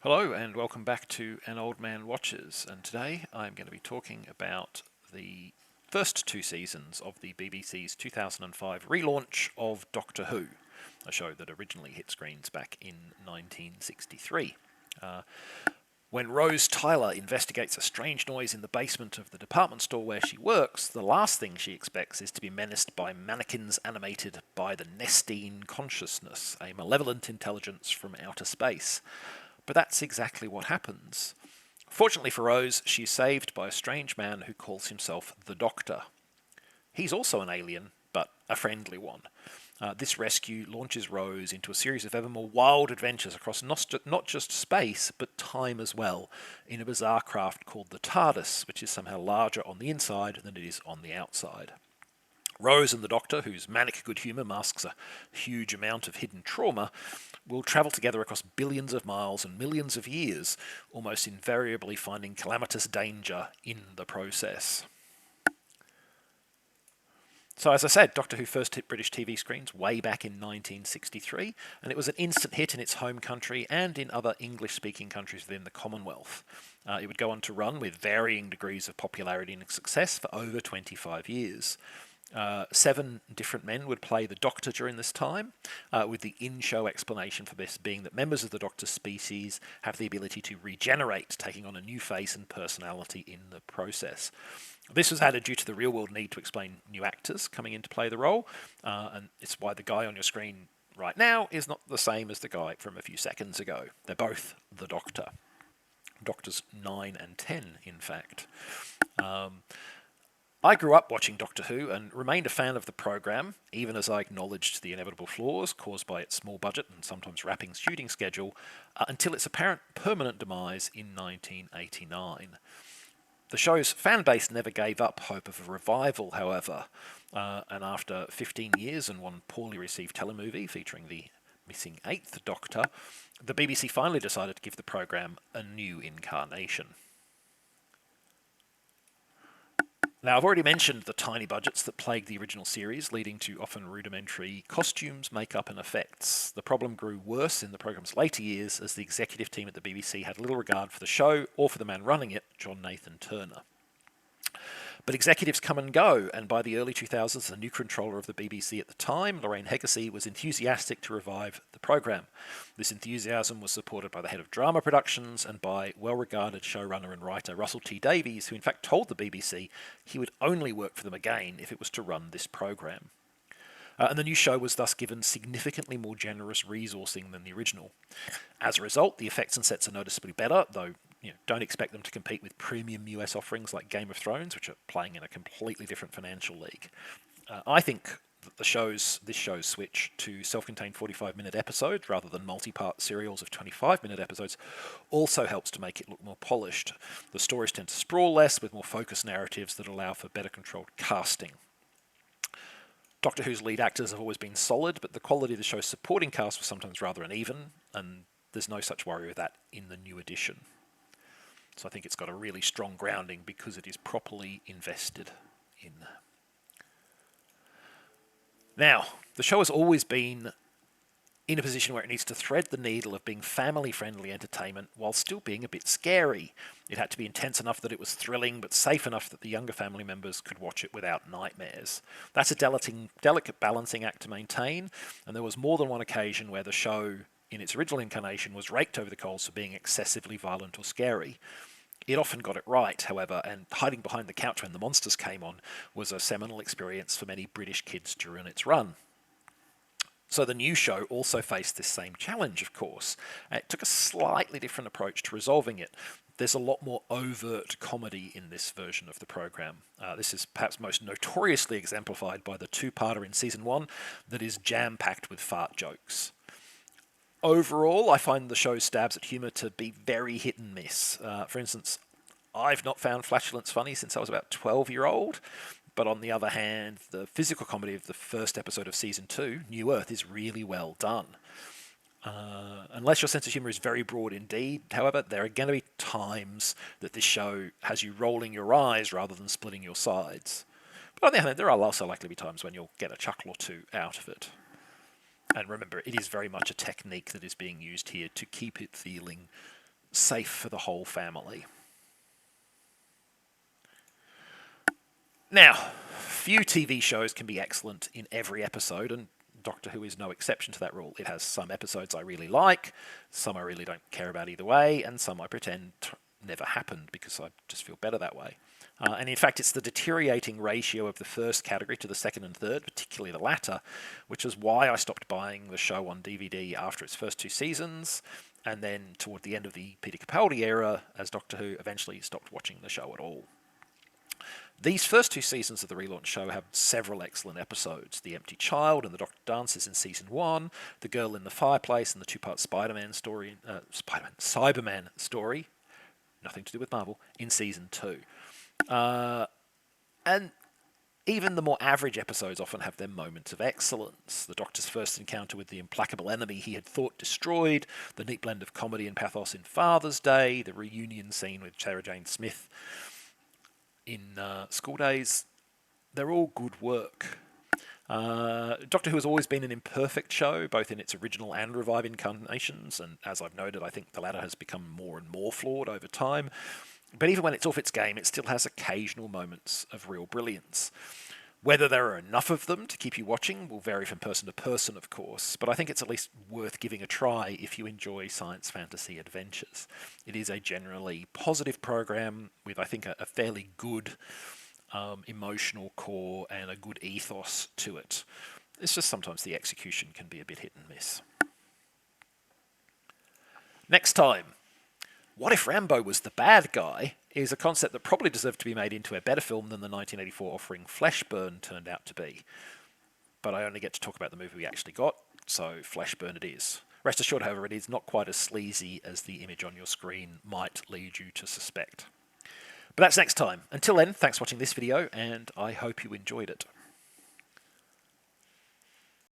Hello and welcome back to An Old Man Watches, and today I'm going to be talking about the first two seasons of the BBC's 2005 relaunch of Doctor Who, a show that originally hit screens back in 1963. When Rose Tyler investigates a strange noise in the basement of the department store where she works, the last thing she expects is to be menaced by mannequins animated by the Nestine Consciousness, a malevolent intelligence from outer space. But that's exactly what happens. Fortunately for Rose, she is saved by a strange man who calls himself the Doctor. He's also an alien, but a friendly one. This rescue launches Rose into a series of ever more wild adventures across not just space, but time as well, in a bizarre craft called the TARDIS, which is somehow larger on the inside than it is on the outside. Rose and the Doctor, whose manic good humour masks a huge amount of hidden trauma, will travel together across billions of miles and millions of years, almost invariably finding calamitous danger in the process. So as I said, Doctor Who first hit British TV screens way back in 1963, and it was an instant hit in its home country and in other English-speaking countries within the Commonwealth. It would go on to run with varying degrees of popularity and success for over 25 years. 7 different men would play the Doctor during this time, with the in-show explanation for this being that members of the Doctor's species have the ability to regenerate, taking on a new face and personality in the process. This was added due to the real-world need to explain new actors coming in to play the role, and it's why the guy on your screen right now is not the same as the guy from a few seconds ago. They're both the Doctor. Doctors 9 and 10, in fact. I grew up watching Doctor Who and remained a fan of the programme, even as I acknowledged the inevitable flaws caused by its small budget and sometimes rapping shooting schedule, until its apparent permanent demise in 1989. The show's fan base never gave up hope of a revival, however, and after 15 years and one poorly received telemovie featuring the missing 8th Doctor, the BBC finally decided to give the programme a new incarnation. Now, I've already mentioned the tiny budgets that plagued the original series, leading to often rudimentary costumes, makeup and effects. The problem grew worse in the programme's later years as the executive team at the BBC had little regard for the show or for the man running it, John Nathan Turner. But executives come and go, and by the early 2000s, the new controller of the BBC at the time, Lorraine Heggessey, was enthusiastic to revive the programme. This enthusiasm was supported by the head of drama productions and by well-regarded showrunner and writer Russell T Davies, who in fact told the BBC he would only work for them again if it was to run this programme. And the new show was thus given significantly more generous resourcing than the original. As a result, the effects and sets are noticeably better, though don't expect them to compete with premium US offerings like Game of Thrones, which are playing in a completely different financial league. I think that this show's switch to self-contained 45-minute episodes rather than multi-part serials of 25-minute episodes also helps to make it look more polished. The stories tend to sprawl less, with more focused narratives that allow for better controlled casting. Doctor Who's lead actors have always been solid, but the quality of the show's supporting cast was sometimes rather uneven, and there's no such worry with that in the new edition. So I think it's got a really strong grounding because it is properly invested in. Now, the show has always been in a position where it needs to thread the needle of being family-friendly entertainment while still being a bit scary. It had to be intense enough that it was thrilling, but safe enough that the younger family members could watch it without nightmares. That's a delicate balancing act to maintain, and there was more than one occasion where the show, in its original incarnation, was raked over the coals for being excessively violent or scary. It often got it right, however, and hiding behind the couch when the monsters came on was a seminal experience for many British kids during its run. So the new show also faced this same challenge, of course. It took a slightly different approach to resolving it. There's a lot more overt comedy in this version of the programme. This is perhaps most notoriously exemplified by the two-parter in Season 1 that is jam-packed with fart jokes. Overall, I find the show's stabs at humour to be very hit and miss. For instance, I've not found flatulence funny since I was about 12-year-old, but on the other hand, the physical comedy of the first episode of Season 2, New Earth, is really well done. Unless your sense of humour is very broad indeed, however, there are going to be times that this show has you rolling your eyes rather than splitting your sides. But on the other hand, there are also likely to be times when you'll get a chuckle or two out of it. And remember, it is very much a technique that is being used here to keep it feeling safe for the whole family. Now, few TV shows can be excellent in every episode, and Doctor Who is no exception to that rule. It has some episodes I really like, some I really don't care about either way, and some I pretend never happened because I just feel better that way. And in fact, it's the deteriorating ratio of the first category to the second and third, particularly the latter, which is why I stopped buying the show on DVD after its first 2 seasons, and then toward the end of the Peter Capaldi era, as Doctor Who eventually stopped watching the show at all. These first 2 seasons of the relaunch show have several excellent episodes. The Empty Child and the Doctor Dances in Season 1, The Girl in the Fireplace and the 2-part Cyberman story, nothing to do with Marvel, in Season 2. And even the more average episodes often have their moments of excellence. The Doctor's first encounter with the implacable enemy he had thought destroyed, the neat blend of comedy and pathos in Father's Day, the reunion scene with Sarah Jane Smith in School Days, they're all good work. Doctor Who has always been an imperfect show, both in its original and revived incarnations, and as I've noted, I think the latter has become more and more flawed over time. But even when it's off its game, it still has occasional moments of real brilliance. Whether there are enough of them to keep you watching will vary from person to person, of course, but I think it's at least worth giving a try if you enjoy science fantasy adventures. It is a generally positive program with, I think, a fairly good emotional core and a good ethos to it. It's just sometimes the execution can be a bit hit and miss. Next time, what if Rambo was the bad guy is a concept that probably deserved to be made into a better film than the 1984 offering Fleshburn turned out to be. But I only get to talk about the movie we actually got, so Fleshburn it is. Rest assured, however, it is not quite as sleazy as the image on your screen might lead you to suspect. But that's next time. Until then, thanks for watching this video, and I hope you enjoyed it.